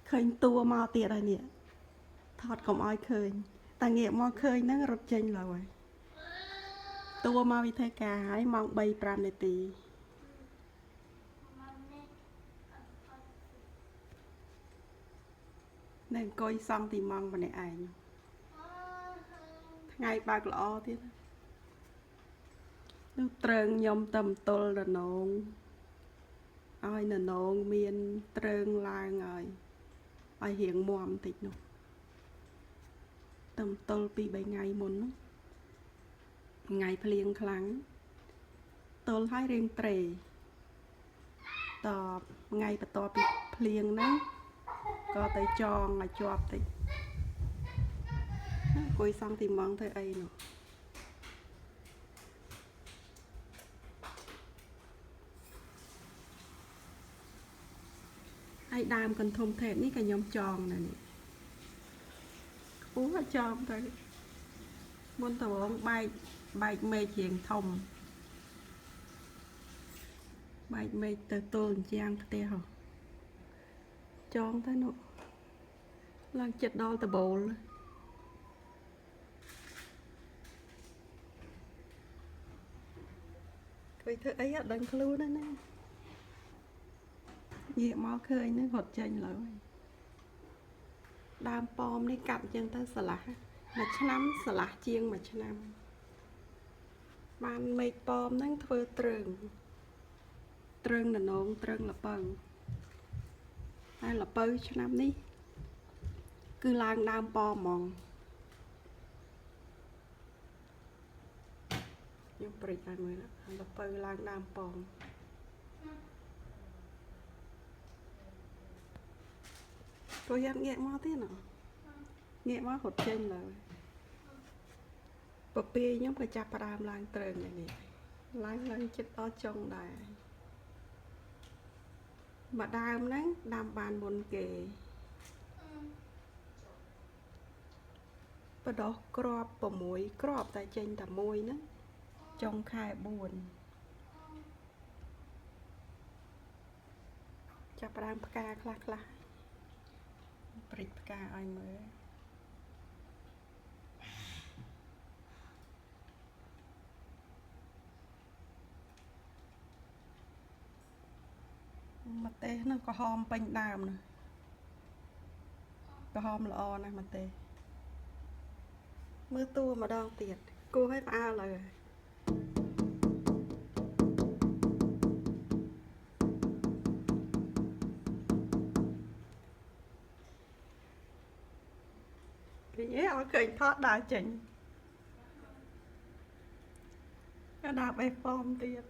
ឃើញតួមកទៀតហើយនេះថតកុំឲ្យឃើញតាងាកមកឃើញហ្នឹងរត់ចេញឡើយតួមកវិធីការហើយម៉ោង3-5នាទីនៅអង្គុយសង់ទីម៉ងម្នាក់ឯងថ្ងៃបើកល្អទៀតនោះត្រើងខ្ញុំតែមទល់ដនងឲ្យណនងមានត្រើងឡើងឲ្យរៀងមាំបន្តិចនោះតែមទល់ពី3ថ្ងៃមុននោះថ្ងៃភ្លៀងខ្លាំងទល់ឲ្យរៀងត្រេតថ្ងៃបន្ទាប់ពីភ្លៀងហ្នឹងក៏ទៅចងឲ្យជាប់តិចអង្គុយសង់ទីម៉ងធ្វើអីនោះហើយដើមកន្ធុំថេបនេះក៏ខ្ញុំចងដែរនេះខ្ពស់ចងទៅមុនតរងបែកមេឃរៀងធំបែកមេឃទៅទល់ជាងផ្ទះចងទៅនោះឡើងចិត្តដល់ដបូលឃើញធ្វើអីអត់ដឹងខ្លួនណាងាកមកឃើញនឹងរត់ចេញឡើយដើមប៉មនេះកាត់ចឹងទៅស្រឡះមួយឆ្នាំស្រឡះជាងមួយឆ្នាំបានមេឃប៉មហ្នឹងធ្វើត្រើងណនងត្រើងលពៅហើយលពៅឆ្នាំនេះគឺឡើងដើមប៉មហ្មងខ្ញុំព្រិចឲ្យមើលលពៅឡើងដើមប៉មព្រោះយ៉ាងងាកមកទៀតណាងាកមករត់ចេញឡើយពពាយខ្ញុំក៏ចាប់ផ្ដើមឡើងត្រើងយ៉ាងនេះឡើងចិត្តដល់ចុងដែរមកដើមហ្នឹងដាំបានមុនគេបដោះក្រប6ក្របតែចេញតែមួយហ្នឹងចុងខែ4ចាប់ផ្ដើមផ្កាខ្លះព្រិចផ្កាឲ្យមើលម្ទេសនោះក្រហមពេញដើមនោះក្រហមល្អណាស់ម្ទេសមើលតួម្ដងទៀតគួរឲ្យផ្អើលហើយអើឲ្យឃើញថតដើរចេញក៏ដើរបេះប៉មទៀត